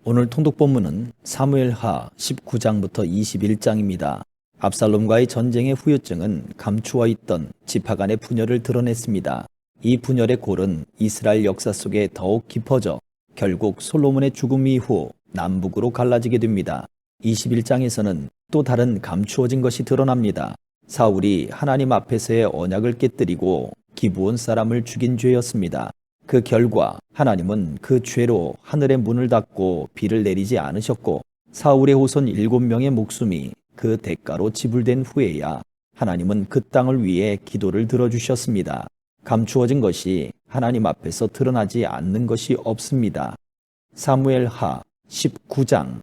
오늘 통독본문은 사무엘하 19장부터 21장입니다. 압살롬과의 전쟁의 후유증은 감추어 있던 지파 간의 분열을 드러냈습니다. 이 분열의 골은 이스라엘 역사 속에 더욱 깊어져 결국 솔로몬의 죽음 이후 남북으로 갈라지게 됩니다. 21장에서는 또 다른 감추어진 것이 드러납니다. 사울이 하나님 앞에서의 언약을 깨뜨리고 기브온 사람을 죽인 죄였습니다. 그 결과 하나님은 그 죄로 하늘의 문을 닫고 비를 내리지 않으셨고 사울의 후손 7명의 목숨이 그 대가로 지불된 후에야 하나님은 그 땅을 위해 기도를 들어주셨습니다. 감추어진 것이 하나님 앞에서 드러나지 않는 것이 없습니다. 사무엘하 19장.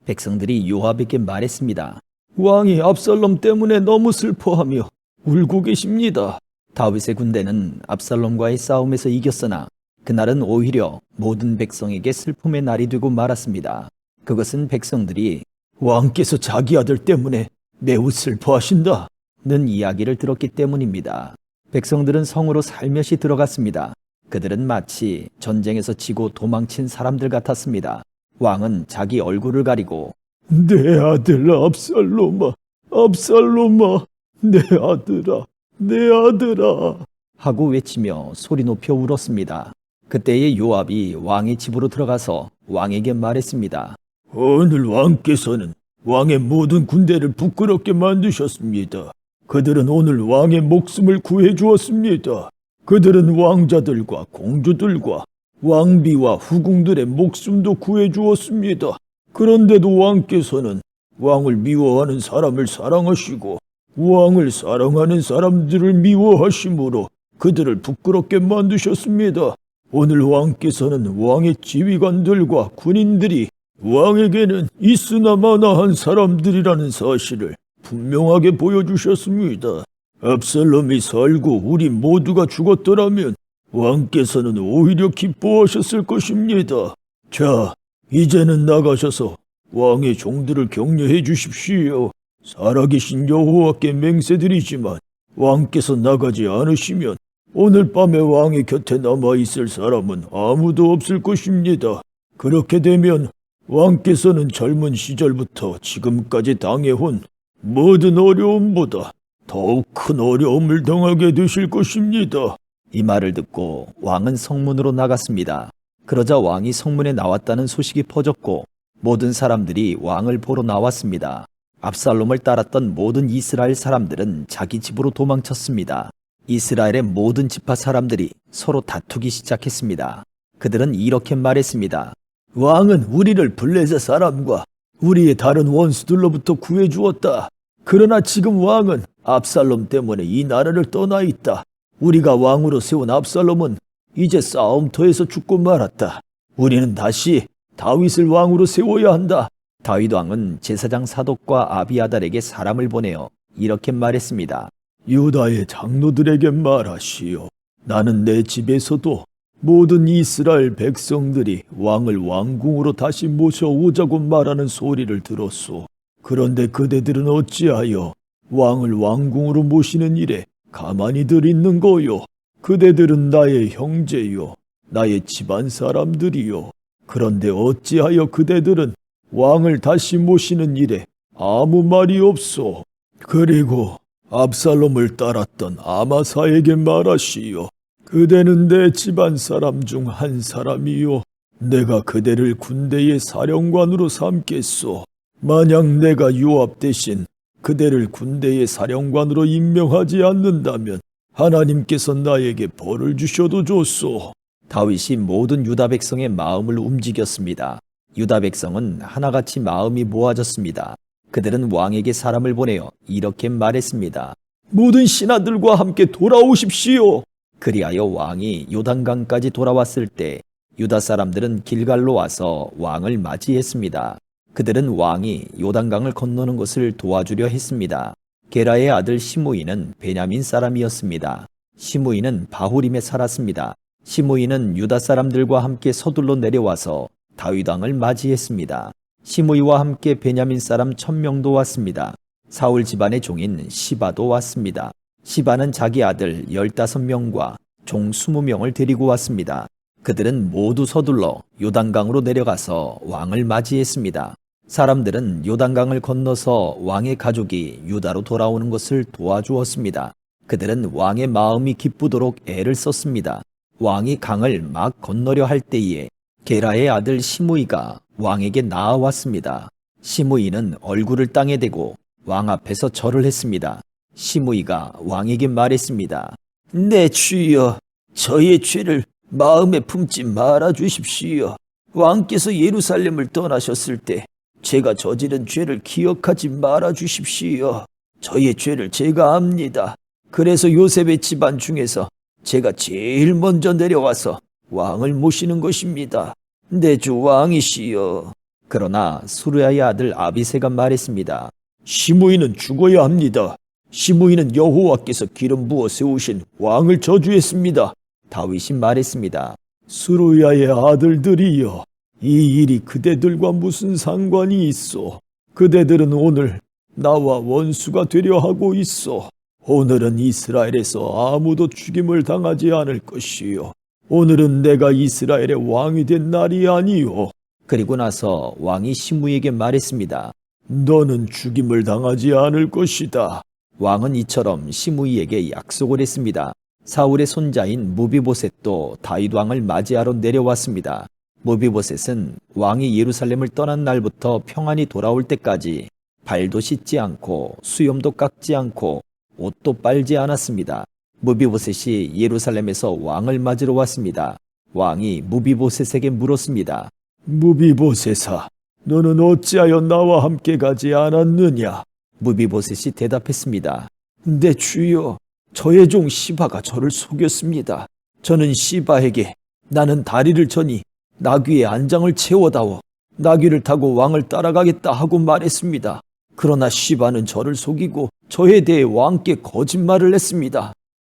백성들이 요압에게 말했습니다. 왕이 압살롬 때문에 너무 슬퍼하며 울고 계십니다. 다윗의 군대는 압살롬과의 싸움에서 이겼으나 그날은 오히려 모든 백성에게 슬픔의 날이 되고 말았습니다. 그것은 백성들이 왕께서 자기 아들 때문에 매우 슬퍼하신다는 이야기를 들었기 때문입니다. 백성들은 성으로 살며시 들어갔습니다. 그들은 마치 전쟁에서 지고 도망친 사람들 같았습니다. 왕은 자기 얼굴을 가리고 내 아들 압살롬아, 압살롬아, 내 아들아, 내 아들아 하고 외치며 소리 높여 울었습니다. 그때의 요압이 왕의 집으로 들어가서 왕에게 말했습니다. 오늘 왕께서는 왕의 모든 군대를 부끄럽게 만드셨습니다. 그들은 오늘 왕의 목숨을 구해 주었습니다. 그들은 왕자들과 공주들과 왕비와 후궁들의 목숨도 구해 주었습니다. 그런데도 왕께서는 왕을 미워하는 사람을 사랑하시고 왕을 사랑하는 사람들을 미워하심으로 그들을 부끄럽게 만드셨습니다. 오늘 왕께서는 왕의 지휘관들과 군인들이 왕에게는 있으나 마나한 사람들이라는 사실을 분명하게 보여주셨습니다. 압살롬이 살고 우리 모두가 죽었더라면 왕께서는 오히려 기뻐하셨을 것입니다. 자, 이제는 나가셔서 왕의 종들을 격려해 주십시오. 살아계신 여호와께 맹세드리지만 왕께서 나가지 않으시면 오늘 밤에 왕의 곁에 남아있을 사람은 아무도 없을 것입니다. 그렇게 되면 왕께서는 젊은 시절부터 지금까지 당해온 모든 어려움보다 더욱 큰 어려움을 당하게 되실 것입니다. 이 말을 듣고 왕은 성문으로 나갔습니다. 그러자 왕이 성문에 나왔다는 소식이 퍼졌고 모든 사람들이 왕을 보러 나왔습니다. 압살롬을 따랐던 모든 이스라엘 사람들은 자기 집으로 도망쳤습니다. 이스라엘의 모든 지파 사람들이 서로 다투기 시작했습니다. 그들은 이렇게 말했습니다. 왕은 우리를 블레셋 사람과 우리의 다른 원수들로부터 구해주었다. 그러나 지금 왕은 압살롬 때문에 이 나라를 떠나 있다. 우리가 왕으로 세운 압살롬은 이제 싸움터에서 죽고 말았다. 우리는 다시 다윗을 왕으로 세워야 한다. 다윗 왕은 제사장 사독과 아비아달에게 사람을 보내어 이렇게 말했습니다. 유다의 장로들에게 말하시오. 나는 내 집에서도 모든 이스라엘 백성들이 왕을 왕궁으로 다시 모셔오자고 말하는 소리를 들었소. 그런데 그대들은 어찌하여 왕을 왕궁으로 모시는 일에 가만히들 있는 거요? 그대들은 나의 형제요, 나의 집안 사람들이요. 그런데 어찌하여 그대들은 왕을 다시 모시는 일에 아무 말이 없소. 그리고 압살롬을 따랐던 아마사에게 말하시오. 그대는 내 집안 사람 중 한 사람이요. 내가 그대를 군대의 사령관으로 삼겠소. 만약 내가 요압 대신 그대를 군대의 사령관으로 임명하지 않는다면 하나님께서 나에게 벌을 주셔도 좋소. 다윗이 모든 유다 백성의 마음을 움직였습니다. 유다 백성은 하나같이 마음이 모아졌습니다. 그들은 왕에게 사람을 보내어 이렇게 말했습니다. 모든 신하들과 함께 돌아오십시오. 그리하여 왕이 요단강까지 돌아왔을 때 유다 사람들은 길갈로 와서 왕을 맞이했습니다. 그들은 왕이 요단강을 건너는 것을 도와주려 했습니다. 게라의 아들 시므이는 베냐민 사람이었습니다. 시므이는 바후림에 살았습니다. 시므이는 유다 사람들과 함께 서둘러 내려와서 다윗 왕을 맞이했습니다. 시므이와 함께 베냐민 사람 1000명도 왔습니다. 사울 집안의 종인 시바도 왔습니다. 시바는 자기 아들 15명과 종 20명을 데리고 왔습니다. 그들은 모두 서둘러 요단강으로 내려가서 왕을 맞이했습니다. 사람들은 요단강을 건너서 왕의 가족이 유다로 돌아오는 것을 도와주었습니다. 그들은 왕의 마음이 기쁘도록 애를 썼습니다. 왕이 강을 막 건너려 할 때에 게라의 아들 시므이가 왕에게 나아왔습니다. 시므이는 얼굴을 땅에 대고 왕 앞에서 절을 했습니다. 시므이가 왕에게 말했습니다. 내 주여, 저의 죄를 마음에 품지 말아 주십시오. 왕께서 예루살렘을 떠나셨을 때 제가 저지른 죄를 기억하지 말아 주십시오. 저의 죄를 제가 압니다. 그래서 요셉의 집안 중에서 제가 제일 먼저 내려와서 왕을 모시는 것입니다. 내 주 왕이시여. 그러나 수르야의 아들 아비새가 말했습니다. 시므이는 죽어야 합니다. 시므이는 여호와께서 기름 부어 세우신 왕을 저주했습니다. 다윗이 말했습니다. 수르야의 아들들이여, 이 일이 그대들과 무슨 상관이 있어? 그대들은 오늘 나와 원수가 되려 하고 있어. 오늘은 이스라엘에서 아무도 죽임을 당하지 않을 것이요. 오늘은 내가 이스라엘의 왕이 된 날이 아니요. 그리고 나서 왕이 시므이에게 말했습니다. 너는 죽임을 당하지 않을 것이다. 왕은 이처럼 시므이에게 약속을 했습니다. 사울의 손자인 무비보셋도 다윗 왕을 맞이하러 내려왔습니다. 무비보셋은 왕이 예루살렘을 떠난 날부터 평안히 돌아올 때까지 발도 씻지 않고 수염도 깎지 않고 옷도 빨지 않았습니다. 무비보셋이 예루살렘에서 왕을 맞으러 왔습니다. 왕이 무비보셋에게 물었습니다. 무비보셋아, 너는 어찌하여 나와 함께 가지 않았느냐? 무비보셋이 대답했습니다. 내 주여, 저의 종 시바가 저를 속였습니다. 저는 시바에게 나는 다리를 저니 나귀의 안장을 채워다오 나귀를 타고 왕을 따라가겠다 하고 말했습니다. 그러나 시바는 저를 속이고 저에 대해 왕께 거짓말을 했습니다.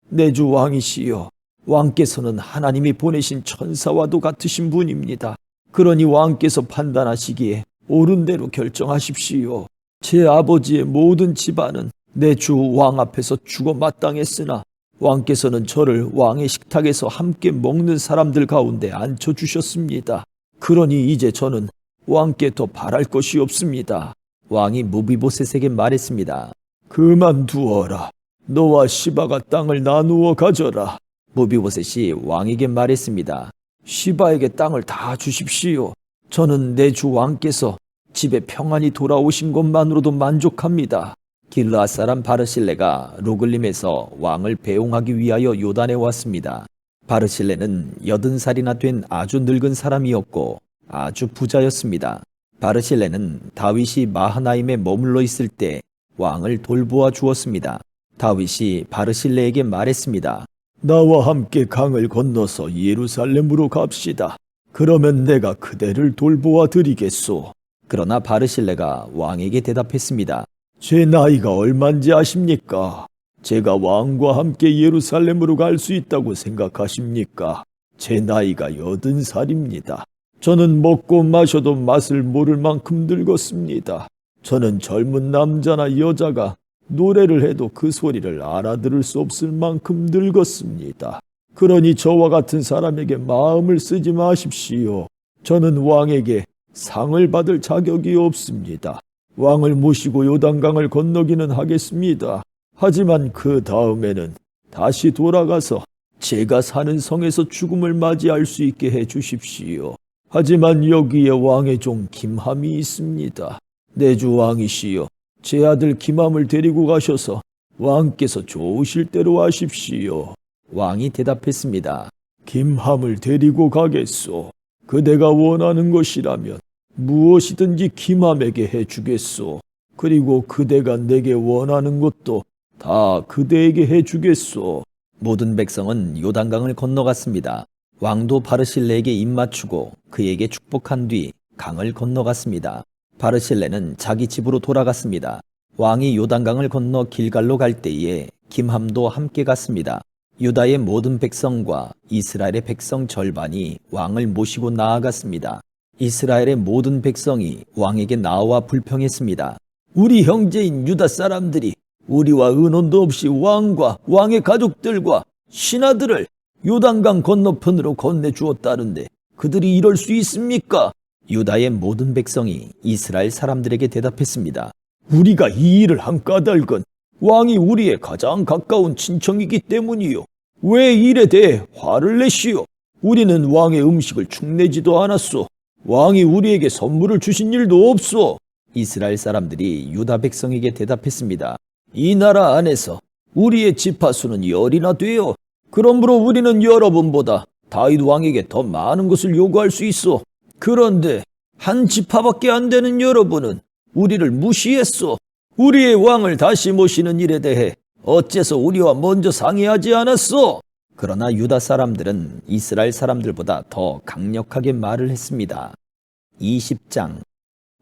내 주 왕이시여, 왕께서는 하나님이 보내신 천사와도 같으신 분입니다. 그러니 왕께서 판단하시기에 옳은 대로 결정하십시오. 제 아버지의 모든 집안은 내 주 왕 앞에서 죽어 마땅했으나 왕께서는 저를 왕의 식탁에서 함께 먹는 사람들 가운데 앉혀주셨습니다. 그러니 이제 저는 왕께 더 바랄 것이 없습니다. 왕이 무비보셋에게 말했습니다. 그만두어라. 너와 시바가 땅을 나누어 가져라. 무비보셋이 왕에게 말했습니다. 시바에게 땅을 다 주십시오. 저는 내 주 왕께서 집에 평안히 돌아오신 것만으로도 만족합니다. 길르앗 사람 바르실레가 로글림에서 왕을 배웅하기 위하여 요단에 왔습니다. 바르실레는 80살이나 된 아주 늙은 사람이었고 아주 부자였습니다. 바르실레는 다윗이 마하나임에 머물러 있을 때 왕을 돌보아 주었습니다. 다윗이 바르실레에게 말했습니다. 나와 함께 강을 건너서 예루살렘으로 갑시다. 그러면 내가 그대를 돌보아 드리겠소. 그러나 바르실레가 왕에게 대답했습니다. 제 나이가 얼만지 아십니까? 제가 왕과 함께 예루살렘으로 갈 수 있다고 생각하십니까? 제 나이가 80살입니다. 저는 먹고 마셔도 맛을 모를 만큼 늙었습니다. 저는 젊은 남자나 여자가 노래를 해도 그 소리를 알아들을 수 없을 만큼 늙었습니다. 그러니 저와 같은 사람에게 마음을 쓰지 마십시오. 저는 왕에게 상을 받을 자격이 없습니다. 왕을 모시고 요단강을 건너기는 하겠습니다. 하지만 그 다음에는 다시 돌아가서 제가 사는 성에서 죽음을 맞이할 수 있게 해 주십시오. 하지만 여기에 왕의 종 김함이 있습니다. 내 주 왕이시여, 제 아들 김함을 데리고 가셔서 왕께서 좋으실 대로 하십시오. 왕이 대답했습니다. 김함을 데리고 가겠소. 그대가 원하는 것이라면 무엇이든지 김함에게 해주겠소. 그리고 그대가 내게 원하는 것도 다 그대에게 해주겠소. 모든 백성은 요단강을 건너갔습니다. 왕도 바르실레에게 입맞추고 그에게 축복한 뒤 강을 건너갔습니다. 바르실레는 자기 집으로 돌아갔습니다. 왕이 요단강을 건너 길갈로 갈 때에 김함도 함께 갔습니다. 유다의 모든 백성과 이스라엘의 백성 절반이 왕을 모시고 나아갔습니다. 이스라엘의 모든 백성이 왕에게 나와 불평했습니다. 우리 형제인 유다 사람들이 우리와 의논도 없이 왕과 왕의 가족들과 신하들을 요단강 건너편으로 건네주었다는데 그들이 이럴 수 있습니까? 유다의 모든 백성이 이스라엘 사람들에게 대답했습니다. 우리가 이 일을 한 까닭은 왕이 우리의 가장 가까운 친척이기 때문이요. 왜 일에 대해 화를 내시오? 우리는 왕의 음식을 축내지도 않았소. 왕이 우리에게 선물을 주신 일도 없소. 이스라엘 사람들이 유다 백성에게 대답했습니다. 이 나라 안에서 우리의 지파수는 10이나 돼요. 그러므로 우리는 여러분보다 다윗 왕에게 더 많은 것을 요구할 수 있어. 그런데 한 지파밖에 안 되는 여러분은 우리를 무시했소. 우리의 왕을 다시 모시는 일에 대해 어째서 우리와 먼저 상의하지 않았소? 그러나 유다 사람들은 이스라엘 사람들보다 더 강력하게 말을 했습니다. 20장.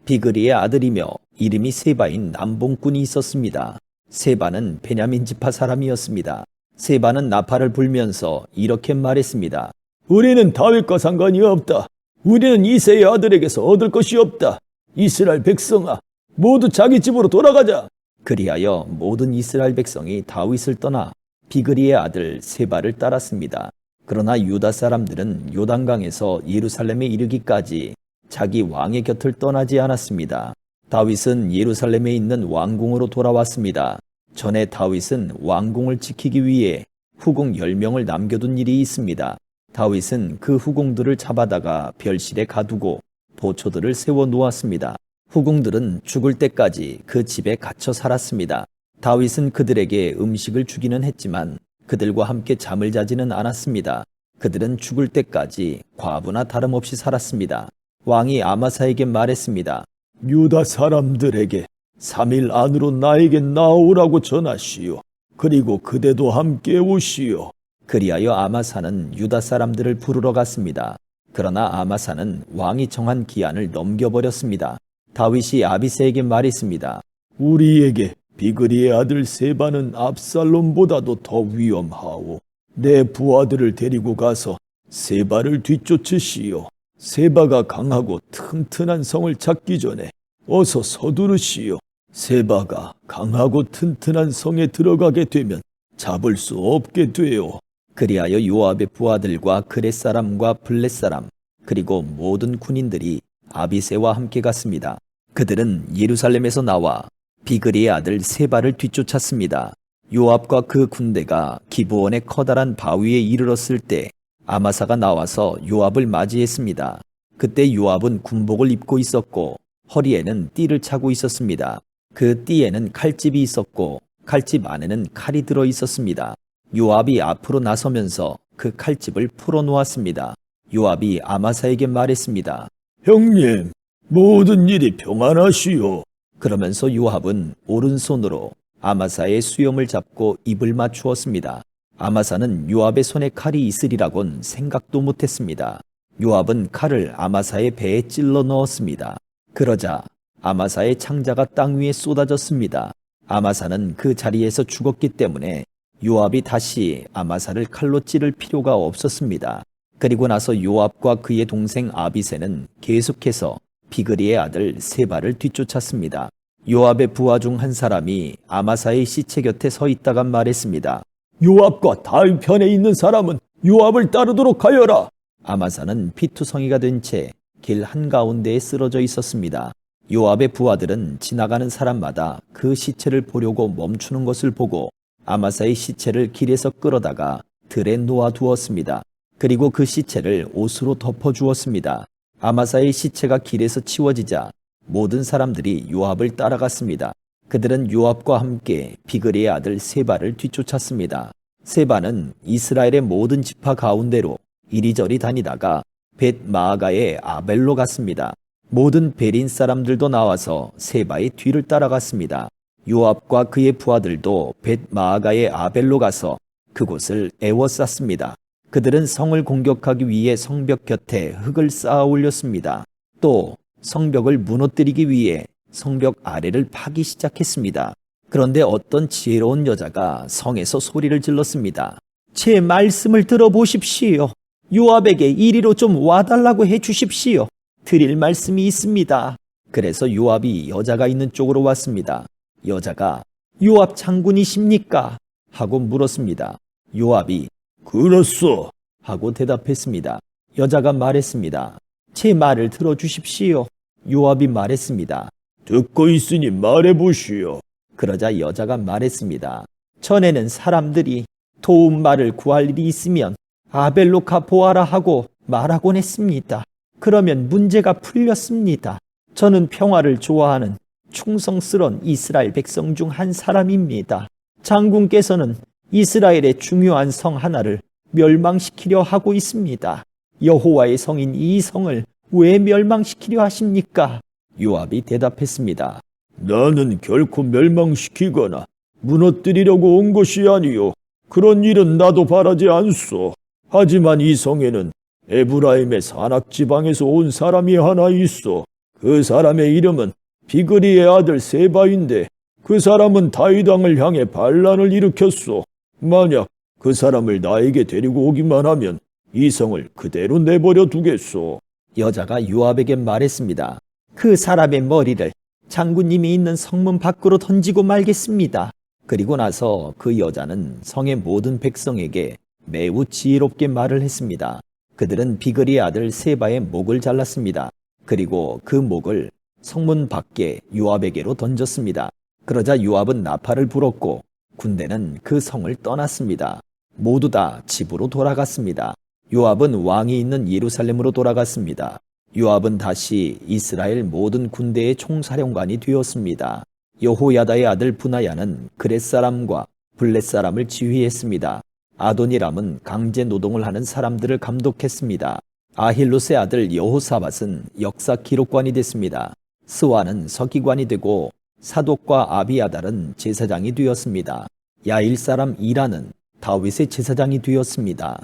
비그리의 아들이며 이름이 세바인 남봉꾼이 있었습니다. 세바는 베냐민 지파 사람이었습니다. 세바는 나팔을 불면서 이렇게 말했습니다. 우리는 다윗과 상관이 없다. 우리는 이새의 아들에게서 얻을 것이 없다. 이스라엘 백성아, 모두 자기 집으로 돌아가자. 그리하여 모든 이스라엘 백성이 다윗을 떠나 비그리의 아들 세바를 따랐습니다. 그러나 유다 사람들은 요단강에서 예루살렘에 이르기까지 자기 왕의 곁을 떠나지 않았습니다. 다윗은 예루살렘에 있는 왕궁으로 돌아왔습니다. 전에 다윗은 왕궁을 지키기 위해 후궁 10명을 남겨둔 일이 있습니다. 다윗은 그 후궁들을 잡아다가 별실에 가두고 보초들을 세워 놓았습니다. 후궁들은 죽을 때까지 그 집에 갇혀 살았습니다. 다윗은 그들에게 음식을 주기는 했지만 그들과 함께 잠을 자지는 않았습니다. 그들은 죽을 때까지 과부나 다름없이 살았습니다. 왕이 아마사에게 말했습니다. 유다 사람들에게 3일 안으로 나에게 나오라고 전하시오. 그리고 그대도 함께 오시오. 그리하여 아마사는 유다 사람들을 부르러 갔습니다. 그러나 아마사는 왕이 정한 기한을 넘겨버렸습니다. 다윗이 아비새에게 말했습니다. 우리에게 비그리의 아들 세바는 압살롬보다도 더 위험하오. 내 부하들을 데리고 가서 세바를 뒤쫓으시오. 세바가 강하고 튼튼한 성을 찾기 전에 어서 서두르시오. 세바가 강하고 튼튼한 성에 들어가게 되면 잡을 수 없게 돼요. 그리하여 요압의 부하들과 그렛 사람과 블렛 사람 그리고 모든 군인들이 아비새와 함께 갔습니다. 그들은 예루살렘에서 나와 비그리의 아들 세바를 뒤쫓았습니다. 요압과 그 군대가 기브온의 커다란 바위에 이르렀을 때 아마사가 나와서 요압을 맞이했습니다. 그때 요압은 군복을 입고 있었고 허리에는 띠를 차고 있었습니다. 그 띠에는 칼집이 있었고 칼집 안에는 칼이 들어 있었습니다. 요압이 앞으로 나서면서 그 칼집을 풀어 놓았습니다. 요압이 아마사에게 말했습니다. 형님, 모든 일이 평안하시오. 그러면서 요압은 오른손으로 아마사의 수염을 잡고 입을 맞추었습니다. 아마사는 요압의 손에 칼이 있으리라곤 생각도 못했습니다. 요압은 칼을 아마사의 배에 찔러 넣었습니다. 그러자 아마사의 창자가 땅 위에 쏟아졌습니다. 아마사는 그 자리에서 죽었기 때문에 요압이 다시 아마사를 칼로 찌를 필요가 없었습니다. 그리고 나서 요압과 그의 동생 아비새는 계속해서 비그리의 아들 세바를 뒤쫓았습니다. 요압의 부하 중 한 사람이 아마사의 시체 곁에 서 있다가 말했습니다. 요압과 다윗 편에 있는 사람은 요압을 따르도록 하여라. 아마사는 피투성이가 된 채 길 한가운데에 쓰러져 있었습니다. 요압의 부하들은 지나가는 사람마다 그 시체를 보려고 멈추는 것을 보고 아마사의 시체를 길에서 끌어다가 들에 놓아두었습니다. 그리고 그 시체를 옷으로 덮어주었습니다. 아마사의 시체가 길에서 치워지자 모든 사람들이 요압을 따라갔습니다. 그들은 요압과 함께 비그리의 아들 세바를 뒤쫓았습니다. 세바는 이스라엘의 모든 지파 가운데로 이리저리 다니다가 벳 마아가의 아벨로 갔습니다. 모든 베린 사람들도 나와서 세바의 뒤를 따라갔습니다. 요압과 그의 부하들도 벳 마아가의 아벨로 가서 그곳을 에워쌌습니다. 그들은 성을 공격하기 위해 성벽 곁에 흙을 쌓아 올렸습니다. 또 성벽을 무너뜨리기 위해 성벽 아래를 파기 시작했습니다. 그런데 어떤 지혜로운 여자가 성에서 소리를 질렀습니다. 제 말씀을 들어보십시오. 요압에게 이리로 좀 와달라고 해주십시오. 드릴 말씀이 있습니다. 그래서 요압이 여자가 있는 쪽으로 왔습니다. 여자가 요압 장군이십니까? 하고 물었습니다. 요압이 그렇소. 하고 대답했습니다. 여자가 말했습니다. 제 말을 들어주십시오. 요압이 말했습니다. 듣고 있으니 말해보시오. 그러자 여자가 말했습니다. 전에는 사람들이 도움 말을 구할 일이 있으면 아벨로 가 보아라 하고 말하곤 했습니다. 그러면 문제가 풀렸습니다. 저는 평화를 좋아하는 충성스러운 이스라엘 백성 중 한 사람입니다. 장군께서는 이스라엘의 중요한 성 하나를 멸망시키려 하고 있습니다. 여호와의 성인 이 성을 왜 멸망시키려 하십니까? 요압이 대답했습니다. 나는 결코 멸망시키거나 무너뜨리려고 온 것이 아니요. 그런 일은 나도 바라지 않소. 하지만 이 성에는 에브라임의 산악지방에서 온 사람이 하나 있어. 그 사람의 이름은 비그리의 아들 세바인데 그 사람은 다윗 왕을 향해 반란을 일으켰소. 만약 그 사람을 나에게 데리고 오기만 하면 이 성을 그대로 내버려 두겠소. 여자가 요압에게 말했습니다. 그 사람의 머리를 장군님이 있는 성문 밖으로 던지고 말겠습니다. 그리고 나서 그 여자는 성의 모든 백성에게 매우 지혜롭게 말을 했습니다. 그들은 비그리의 아들 세바의 목을 잘랐습니다. 그리고 그 목을 성문 밖에 요압에게로 던졌습니다. 그러자 요압은 나팔을 불었고 군대는 그 성을 떠났습니다. 모두 다 집으로 돌아갔습니다. 요압은 왕이 있는 예루살렘으로 돌아갔습니다. 요압은 다시 이스라엘 모든 군대의 총사령관이 되었습니다. 여호야다의 아들 브나야는 그렛 사람과 블렛 사람을 지휘했습니다. 아도니람은 강제 노동을 하는 사람들을 감독했습니다. 아힐롯의 아들 여호사밧은 역사 기록관이 됐습니다. 스와는 서기관이 되고 사독과 아비아달은 제사장이 되었습니다. 야일 사람 이라는 다윗의 제사장이 되었습니다.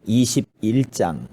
21장.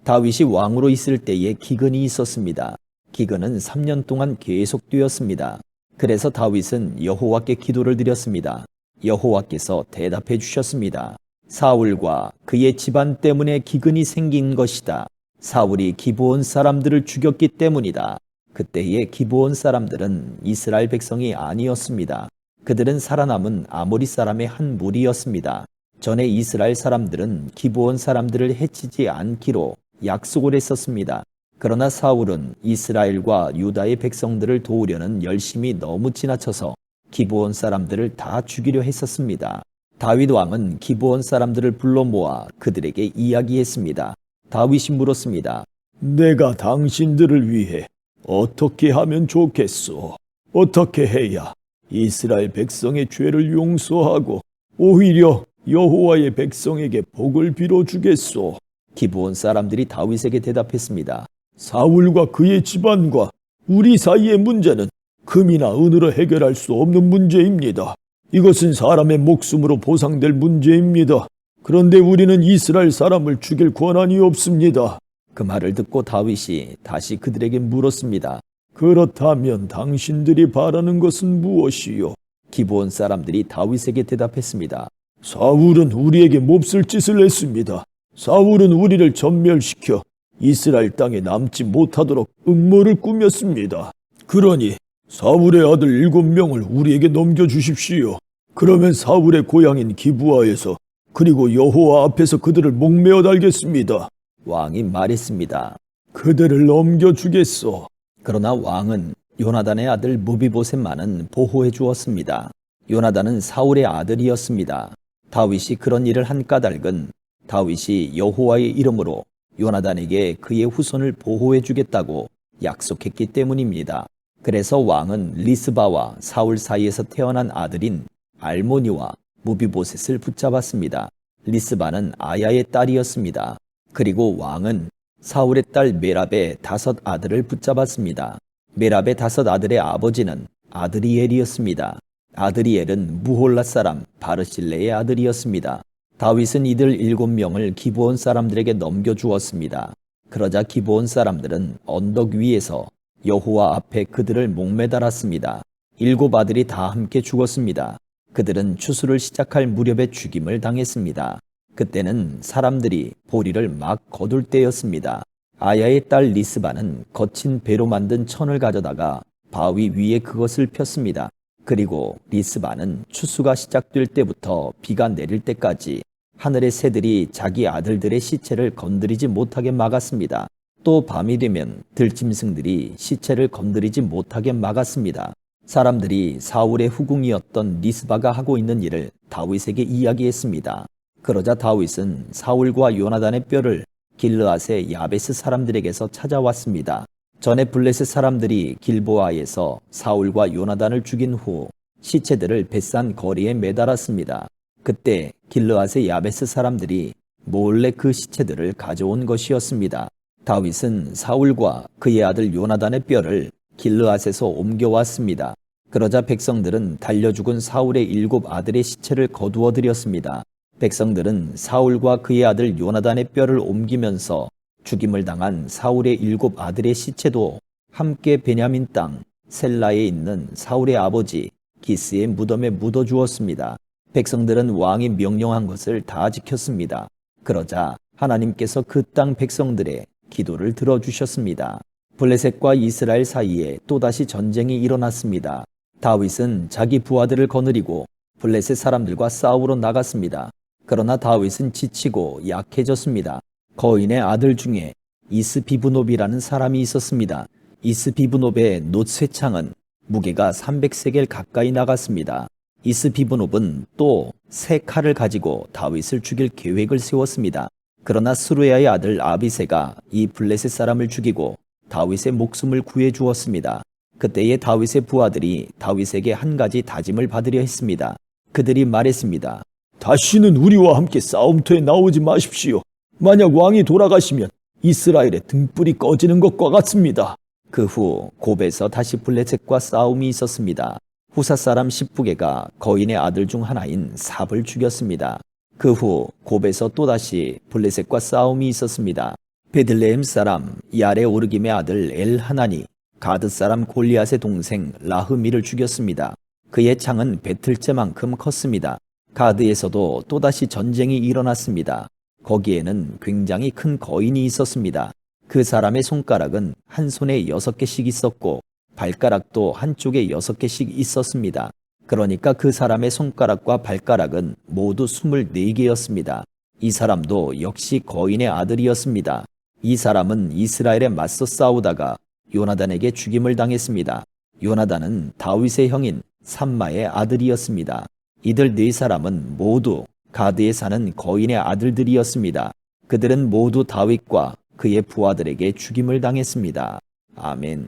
다윗이 왕으로 있을 때에 기근이 있었습니다. 기근은 3년 동안 계속되었습니다. 그래서 다윗은 여호와께 기도를 드렸습니다. 여호와께서 대답해 주셨습니다. 사울과 그의 집안 때문에 기근이 생긴 것이다. 사울이 기브온 사람들을 죽였기 때문이다. 그때의 기브온 사람들은 이스라엘 백성이 아니었습니다. 그들은 살아남은 아모리 사람의 한 무리였습니다. 전에 이스라엘 사람들은 기브온 사람들을 해치지 않기로 약속을 했었습니다. 그러나 사울은 이스라엘과 유다의 백성들을 도우려는 열심이 너무 지나쳐서 기브온 사람들을 다 죽이려 했었습니다. 다윗 왕은 기브온 사람들을 불러 모아 그들에게 이야기했습니다. 다윗이 물었습니다. 내가 당신들을 위해 어떻게 하면 좋겠소? 어떻게 해야 이스라엘 백성의 죄를 용서하고 오히려 여호와의 백성에게 복을 빌어주겠소? 기브온 사람들이 다윗에게 대답했습니다. 사울과 그의 집안과 우리 사이의 문제는 금이나 은으로 해결할 수 없는 문제입니다. 이것은 사람의 목숨으로 보상될 문제입니다. 그런데 우리는 이스라엘 사람을 죽일 권한이 없습니다. 그 말을 듣고 다윗이 다시 그들에게 물었습니다. 그렇다면 당신들이 바라는 것은 무엇이요? 기브온 사람들이 다윗에게 대답했습니다. 사울은 우리에게 몹쓸 짓을 했습니다. 사울은 우리를 전멸시켜 이스라엘 땅에 남지 못하도록 음모를 꾸몄습니다. 그러니 사울의 아들 7명을 우리에게 넘겨주십시오. 그러면 사울의 고향인 기브아에서 그리고 여호와 앞에서 그들을 목매어 달겠습니다. 왕이 말했습니다. 그들을 넘겨주겠소. 그러나 왕은 요나단의 아들 무비보셋만은 보호해 주었습니다. 요나단은 사울의 아들이었습니다. 다윗이 그런 일을 한 까닭은 다윗이 여호와의 이름으로 요나단에게 그의 후손을 보호해 주겠다고 약속했기 때문입니다. 그래서 왕은 리스바와 사울 사이에서 태어난 아들인 알모니와 무비보셋을 붙잡았습니다. 리스바는 아야의 딸이었습니다. 그리고 왕은 사울의 딸 메랍의 5 아들을 붙잡았습니다. 메랍의 5 아들의 아버지는 아드리엘이었습니다. 아드리엘은 무홀랏 사람 바르실레의 아들이었습니다. 다윗은 이들 7명을 기브온 사람들에게 넘겨주었습니다. 그러자 기브온 사람들은 언덕 위에서 여호와 앞에 그들을 목매달았습니다. 7 아들이 다 함께 죽었습니다. 그들은 추수를 시작할 무렵에 죽임을 당했습니다. 그때는 사람들이 보리를 막 거둘 때였습니다. 아야의 딸 리스바는 거친 배로 만든 천을 가져다가 바위 위에 그것을 폈습니다. 그리고 리스바는 추수가 시작될 때부터 비가 내릴 때까지 하늘의 새들이 자기 아들들의 시체를 건드리지 못하게 막았습니다. 또 밤이 되면 들짐승들이 시체를 건드리지 못하게 막았습니다. 사람들이 사울의 후궁이었던 리스바가 하고 있는 일을 다윗에게 이야기했습니다. 그러자 다윗은 사울과 요나단의 뼈를 길르앗의 야베스 사람들에게서 찾아왔습니다. 전에 블레셋 사람들이 길보아에서 사울과 요나단을 죽인 후 시체들을 벳산 거리에 매달았습니다. 그때 길르앗의 야베스 사람들이 몰래 그 시체들을 가져온 것이었습니다. 다윗은 사울과 그의 아들 요나단의 뼈를 길르앗에서 옮겨왔습니다. 그러자 백성들은 달려 죽은 사울의 7 아들의 시체를 거두어 들였습니다. 백성들은 사울과 그의 아들 요나단의 뼈를 옮기면서 죽임을 당한 사울의 7 아들의 시체도 함께 베냐민 땅 셀라에 있는 사울의 아버지 기스의 무덤에 묻어주었습니다. 백성들은 왕이 명령한 것을 다 지켰습니다. 그러자 하나님께서 그 땅 백성들의 기도를 들어주셨습니다. 블레셋과 이스라엘 사이에 또다시 전쟁이 일어났습니다. 다윗은 자기 부하들을 거느리고 블레셋 사람들과 싸우러 나갔습니다. 그러나 다윗은 지치고 약해졌습니다. 거인의 아들 중에 이스비브노비라는 사람이 있었습니다. 이스비브노브의 놋쇠창은 무게가 300세겔 가까이 나갔습니다. 이스비브노브는 또 새 칼을 가지고 다윗을 죽일 계획을 세웠습니다. 그러나 스루야의 아들 아비새가 이 블레셋 사람을 죽이고 다윗의 목숨을 구해 주었습니다. 그때에 다윗의 부하들이 다윗에게 한 가지 다짐을 받으려 했습니다. 그들이 말했습니다. 다시는 우리와 함께 싸움터에 나오지 마십시오. 만약 왕이 돌아가시면 이스라엘의 등불이 꺼지는 것과 같습니다. 그 후 곱에서 다시 블레셋과 싸움이 있었습니다. 후사 사람 십부게가 거인의 아들 중 하나인 삽을 죽였습니다. 그 후 곱에서 또다시 블레셋과 싸움이 있었습니다. 베들레헴 사람 야레 오르김의 아들 엘하나니 가드 사람 골리앗의 동생 라흐미를 죽였습니다. 그의 창은 배틀째만큼 컸습니다. 가드에서도 또다시 전쟁이 일어났습니다. 거기에는 굉장히 큰 거인이 있었습니다. 그 사람의 손가락은 한 손에 6개씩 있었고 발가락도 한쪽에 6개씩 있었습니다. 그러니까 그 사람의 손가락과 발가락은 모두 24개였습니다. 이 사람도 역시 거인의 아들이었습니다. 이 사람은 이스라엘에 맞서 싸우다가 요나단에게 죽임을 당했습니다. 요나단은 다윗의 형인 삼마의 아들이었습니다. 이들 4사람은 모두 가드에 사는 거인의 아들들이었습니다. 그들은 모두 다윗과 그의 부하들에게 죽임을 당했습니다. 아멘.